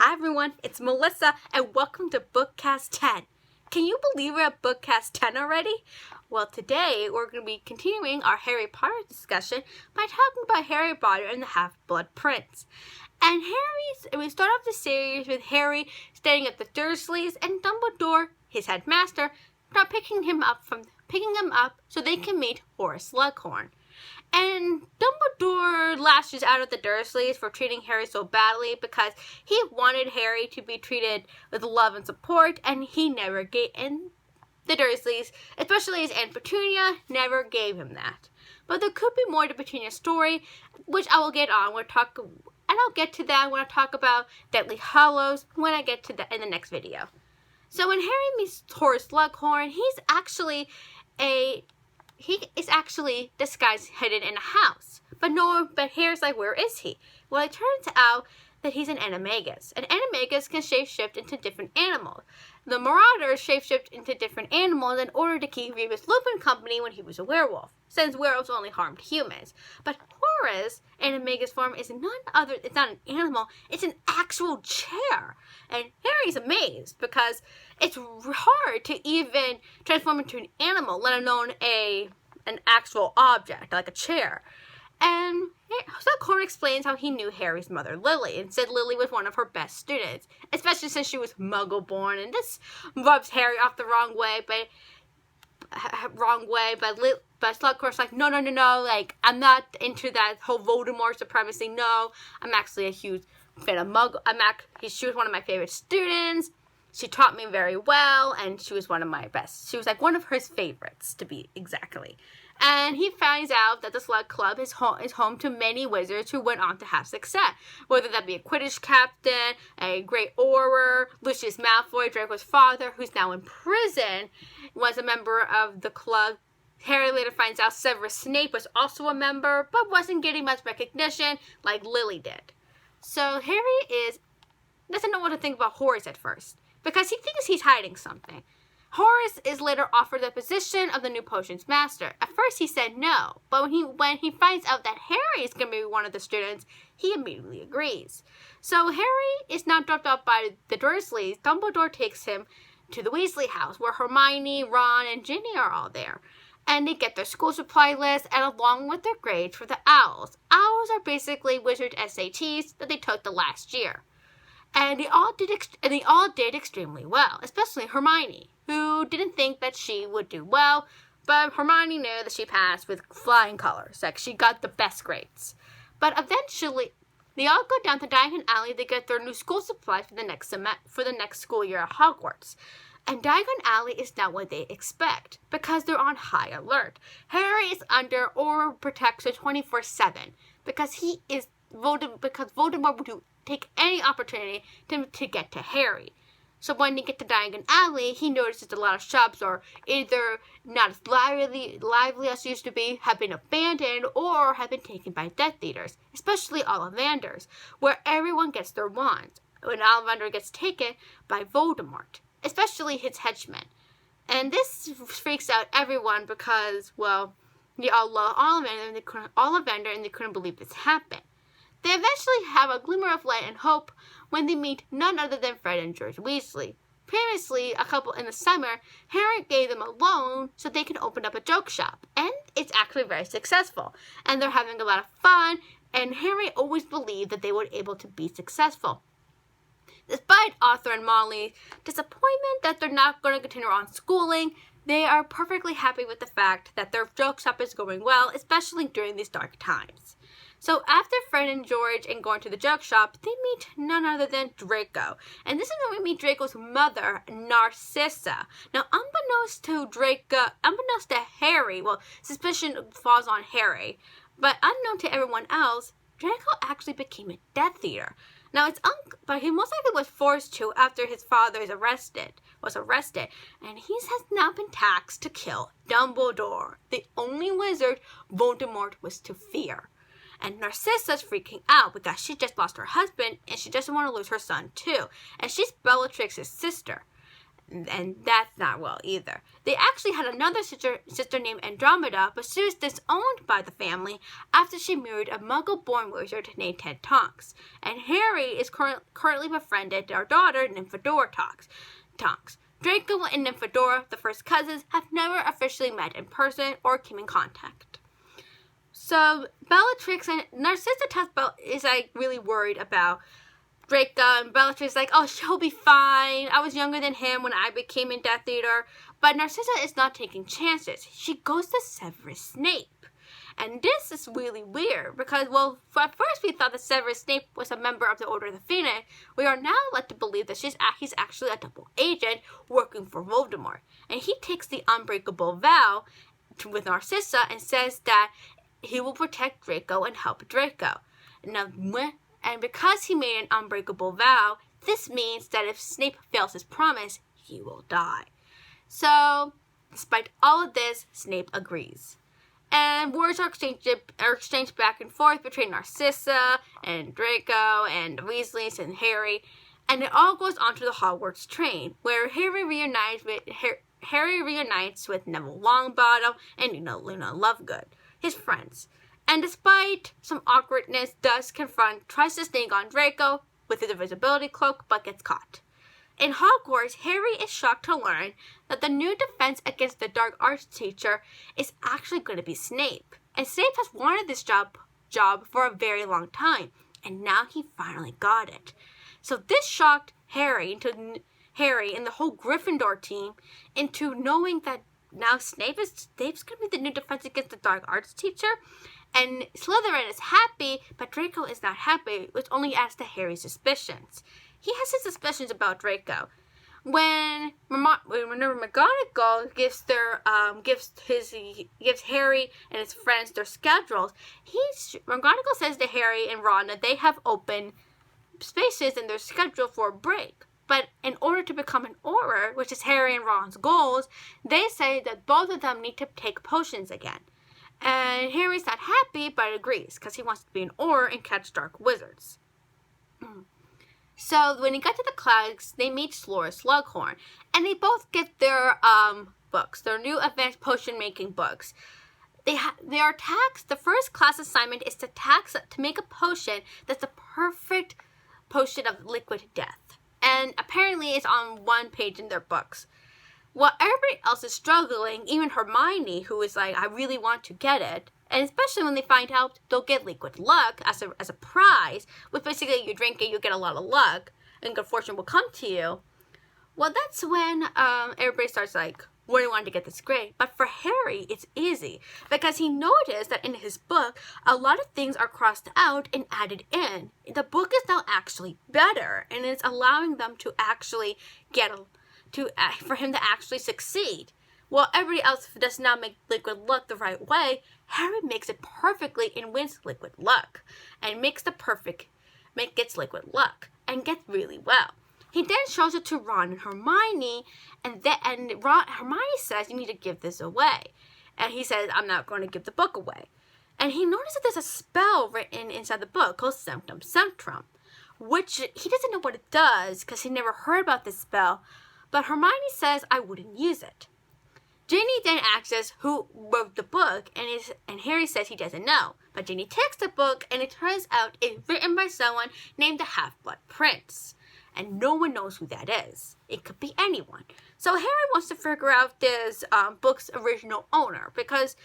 Hi everyone, it's Melissa and welcome to Bookcast 10. Can you believe we're at Bookcast 10 already? Well, today we're going to be continuing our Harry Potter discussion by talking about Harry Potter and the Half-Blood Prince. And we start off the series with Harry staying at the Dursleys and Dumbledore, his headmaster, start picking him up so they can meet Horace Slughorn. And Dumbledore lashes out at the Dursleys for treating Harry so badly because he wanted Harry to be treated with love and support, and he never gave, and the Dursleys, especially his Aunt Petunia, never gave him that. But there could be more to Petunia's story, which I will get on. I'll get to that when I talk about Deathly Hallows when I get to that in the next video. So when Harry meets Horace Slughorn, he is actually disguised hidden in a house. But Harry's like, where is he? Well, it turns out that he's an animagus. And animagus can shapeshift into different animals. The Marauders shapeshift into different animals in order to keep Remus Lupin company when he was a werewolf, since werewolves only harmed humans. But Horace, animagus form, it's not an animal, it's an actual chair. And Harry's amazed because it's hard to even transform into an animal, let alone an actual object, like a chair. And Slughorn explains how he knew Harry's mother, Lily, and said Lily was one of her best students, especially since she was Muggle-born, and this rubs Harry off the wrong way, but Slughorn's like, no, like, I'm not into that whole Voldemort supremacy, no, I'm actually a huge fan of Muggle, she was one of my favorite students, she taught me very well, and she was one of my best, she was like one of his favorites, to be exactly. And he finds out that the Slug Club is home to many wizards who went on to have success. Whether that be a Quidditch captain, a great Auror, Lucius Malfoy, Draco's father, who's now in prison, was a member of the club. Harry later finds out Severus Snape was also a member, but wasn't getting much recognition like Lily did. So Harry doesn't know what to think about Horace at first, because he thinks he's hiding something. Horace is later offered the position of the new potions master. At first he said no, but when he finds out that Harry is going to be one of the students, he immediately agrees. So Harry is now dropped off by the Dursleys. Dumbledore takes him to the Weasley house, where Hermione, Ron, and Ginny are all there. And they get their school supply list, and along with their grades for the Owls. Owls are basically wizard SATs that they took the last year. And they all did extremely well, especially Hermione, who didn't think that she would do well, but Hermione knew that she passed with flying colors, like she got the best grades. But eventually, they all go down to Diagon Alley to get their new school supplies for the next school year at Hogwarts. And Diagon Alley is not what they expect, because they're on high alert. Harry is under Auror protection 24/7, because Voldemort would take any opportunity to get to Harry. So when they get to Diagon Alley, he notices a lot of shops are either not as lively as used to be, have been abandoned, or have been taken by Death Eaters, especially Ollivanders, where everyone gets their wands, when Ollivander gets taken by Voldemort, especially his henchmen. And this freaks out everyone because, well, they all love Ollivander and they couldn't believe this happened. They eventually have a glimmer of light and hope when they meet none other than Fred and George Weasley. Previously, a couple in the summer, Harry gave them a loan so they could open up a joke shop, and it's actually very successful. And they're having a lot of fun, and Harry always believed that they were able to be successful. Despite Arthur and Molly's disappointment that they're not going to continue on schooling, they are perfectly happy with the fact that their joke shop is going well, especially during these dark times. So after Fred and George and going to the joke shop, they meet none other than Draco. And this is when we meet Draco's mother, Narcissa. Now, unbeknownst to Harry, well, suspicion falls on Harry, but unknown to everyone else, Draco actually became a Death Eater. Now, but he most likely was forced to after his father was arrested, and he has now been tasked to kill Dumbledore, the only wizard Voldemort was to fear. And Narcissa's freaking out because she just lost her husband and she doesn't want to lose her son too. And she's Bellatrix's sister. and that's not well either. They actually had another sister named Andromeda, but she was disowned by the family after she married a Muggle-born wizard named Ted Tonks. And Harry is currently befriended their daughter, Nymphadora Tonks. Draco and Nymphadora, the first cousins, have never officially met in person or came in contact. So Bellatrix and Narcissa is like really worried about Draco, and Bellatrix is like, oh, she'll be fine. I was younger than him when I became in Death Eater. But Narcissa is not taking chances. She goes to Severus Snape. And this is really weird because, well, at first we thought that Severus Snape was a member of the Order of the Phoenix. We are now led to believe that he's actually a double agent working for Voldemort. And he takes the unbreakable vow with Narcissa and says that he will protect Draco and help Draco. And because he made an unbreakable vow, this means that if Snape fails his promise, he will die. So, despite all of this, Snape agrees. And words are exchanged back and forth between Narcissa and Draco and the Weasleys and Harry. And it all goes onto the Hogwarts train, where Harry reunites with Neville Longbottom and Luna Lovegood, his friends. And despite some awkwardness, tries to sneak on Draco with his invisibility cloak, but gets caught. In Hogwarts, Harry is shocked to learn that the new defense against the dark arts teacher is actually going to be Snape. And Snape has wanted this job for a very long time, and now he finally got it. So this shocked Harry and the whole Gryffindor team into knowing that now Snape's going to be the new defense against the dark arts teacher. And Slytherin is happy, but Draco is not happy, which only adds to Harry's suspicions. He has his suspicions about Draco. Whenever McGonagall gives Harry and his friends their schedules, McGonagall says to Harry and Ron that they have open spaces in their schedule for a break. But in order to become an Auror, which is Harry and Ron's goals, they say that both of them need to take potions again. And Harry's not happy, but agrees, because he wants to be an Auror and catch dark wizards. So when they get to the Clouds, they meet Sloris Slughorn, and they both get their books, their new advanced potion-making books. They are taxed. The first class assignment is to make a potion that's the perfect potion of liquid death. And apparently it's on one page in their books. While everybody else is struggling, even Hermione, who is like, I really want to get it, and especially when they find out they'll get liquid luck as a prize, which basically you drink it, you get a lot of luck, and good fortune will come to you. Well, that's when everybody starts like, what do you want to get this grade? But for Harry, it's easy, because he noticed that in his book, a lot of things are crossed out and added in. The book is now actually better, and it's allowing them to actually for him to actually succeed. While everybody else does not make liquid luck the right way, Harry makes it perfectly and wins liquid luck, and gets liquid luck, and gets really well. He then shows it to Ron and Hermione, and Hermione says, you need to give this away. And he says, I'm not going to give the book away. And he notices that there's a spell written inside the book called Sanctum Sanctorum, which he doesn't know what it does because he never heard about this spell, but Hermione says, I wouldn't use it. Ginny then asks who wrote the book, and Harry says he doesn't know. But Ginny takes the book, and it turns out it's written by someone named the Half-Blood Prince. And no one knows who that is. It could be anyone. So Harry wants to figure out this book's original owner, because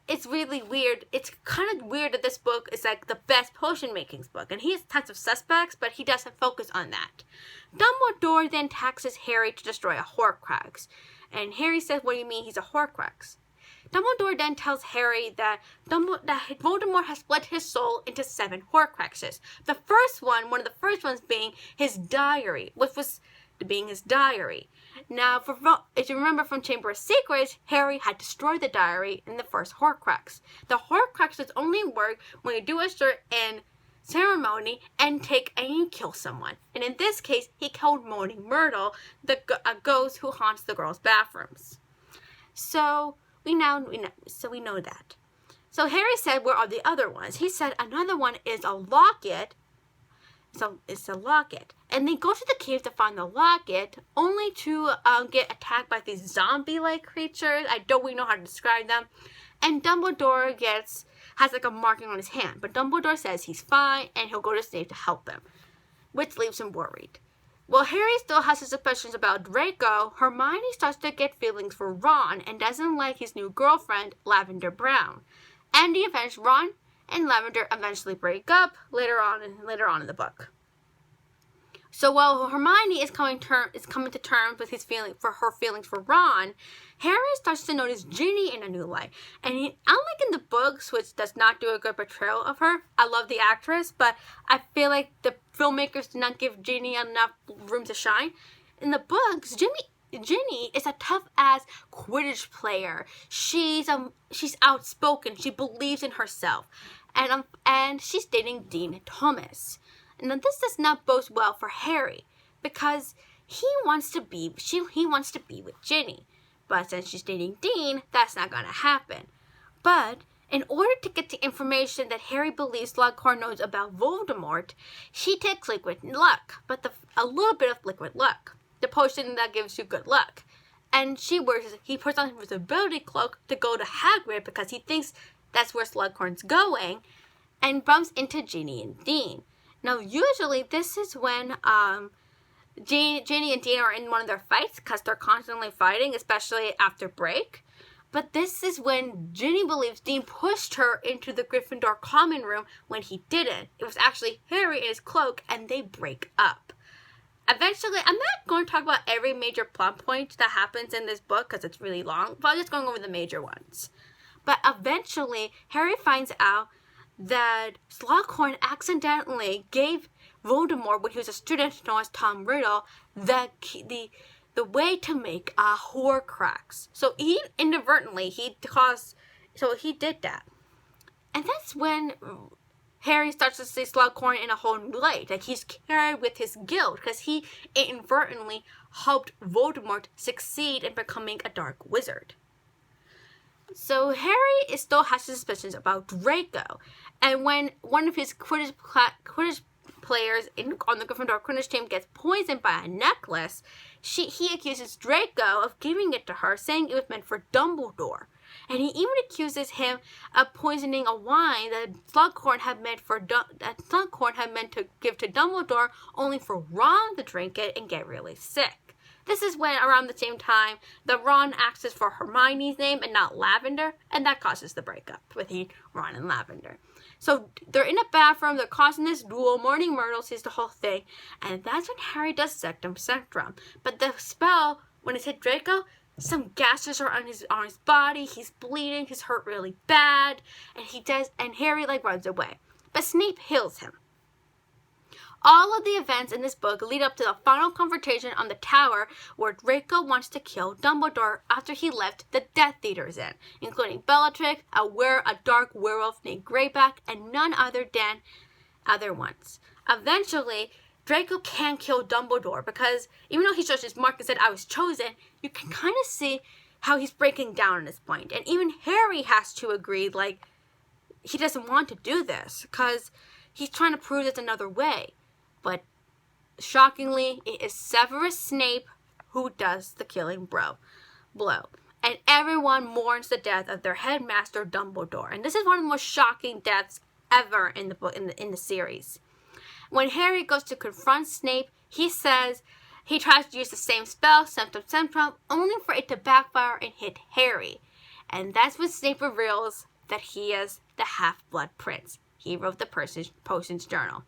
it's really weird. It's kind of weird that this book is like the best potion-making book. And he has tons of suspects, but he doesn't focus on that. Dumbledore then taxes Harry to destroy a Horcrux. And Harry says, what do you mean he's a Horcrux? Dumbledore then tells Harry that Voldemort has split his soul into 7 Horcruxes. The first one, one of the first ones being his diary, which was being his diary. Now, if you remember from Chamber of Secrets, Harry had destroyed the diary in the first Horcrux. The Horcruxes only work when you do a certain ceremony and you kill someone. And in this case, he killed Moaning Myrtle, a ghost who haunts the girls' bathrooms. So we know that. So Harry said, where are the other ones? He said another one is a locket. So it's a locket. And they go to the cave to find the locket, only to get attacked by these zombie-like creatures. I don't really know how to describe them. And Dumbledore has like a marking on his hand. But Dumbledore says he's fine and he'll go to Snape to help him, which leaves him worried. While Harry still has his suspicions about Draco, Hermione starts to get feelings for Ron and doesn't like his new girlfriend, Lavender Brown. And the events, Ron and Lavender eventually break up later on in the book. So while Hermione is coming to terms with her feelings for Ron, Harry starts to notice Ginny in a new light. And unlike in the books, which does not do a good portrayal of her, I love the actress, but I feel like the filmmakers did not give Ginny enough room to shine. In the books, Ginny is a tough-ass Quidditch player. She's outspoken. She believes in herself, and she's dating Dean Thomas. Now, this does not bode well for Harry, because he wants to be with Ginny. But since she's dating Dean, that's not going to happen. But in order to get the information that Harry believes Slughorn knows about Voldemort, she takes Liquid Luck, but a little bit of Liquid Luck, the potion that gives you good luck. And he puts on his invisibility cloak to go to Hagrid because he thinks that's where Slughorn's going, and bumps into Ginny and Dean. Now, usually, this is when Ginny and Dean are in one of their fights because they're constantly fighting, especially after break. But this is when Ginny believes Dean pushed her into the Gryffindor common room when he didn't. It was actually Harry in his cloak, and they break up. Eventually, I'm not going to talk about every major plot point that happens in this book because it's really long, but I'm just going over the major ones. But eventually, Harry finds out that Slughorn accidentally gave Voldemort, when he was a student known as Tom Riddle, the way to make a Horcrux. So he inadvertently he did that, and that's when Harry starts to see Slughorn in a whole new light. Like, he's carried with his guilt because he inadvertently helped Voldemort succeed in becoming a dark wizard. So Harry still has suspicions about Draco, and when one of his Quidditch players on the Gryffindor Quidditch team gets poisoned by a necklace, he accuses Draco of giving it to her, saying it was meant for Dumbledore. And he even accuses him of poisoning a wine that Slughorn had meant to give to Dumbledore, only for Ron to drink it and get really sick. This is when, around the same time, that Ron asks for Hermione's name and not Lavender, and that causes the breakup between Ron and Lavender. So they're in a bathroom, they're causing this duel, Moaning Myrtle sees the whole thing, and that's when Harry does Sectum Sempra. But the spell, when it's hit Draco, some gases are on his body, he's bleeding, he's hurt really bad, and Harry runs away. But Snape heals him. All of the events in this book lead up to the final confrontation on the tower where Draco wants to kill Dumbledore after he left the Death Eaters in, including Bellatrix, a dark werewolf named Greyback, and none other than other ones. Eventually, Draco can kill Dumbledore because even though he shows his mark and said, "I was chosen," you can kind of see how he's breaking down at this point. And even Harry has to agree, he doesn't want to do this because he's trying to prove there's another way. But shockingly, it is Severus Snape who does the killing blow. And everyone mourns the death of their headmaster, Dumbledore. And this is one of the most shocking deaths ever in the book, in the series. When Harry goes to confront Snape, he says he tries to use the same spell, Sectum Sempra, only for it to backfire and hit Harry. And that's when Snape reveals that he is the Half-Blood Prince. He wrote the potion's journal.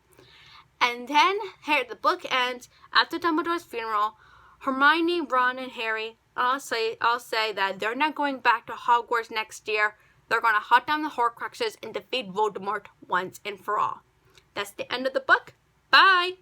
And then the book ends after Dumbledore's funeral. Hermione, Ron, and Harry all say that they're not going back to Hogwarts next year. They're going to hunt down the Horcruxes and defeat Voldemort once and for all. That's the end of the book. Bye!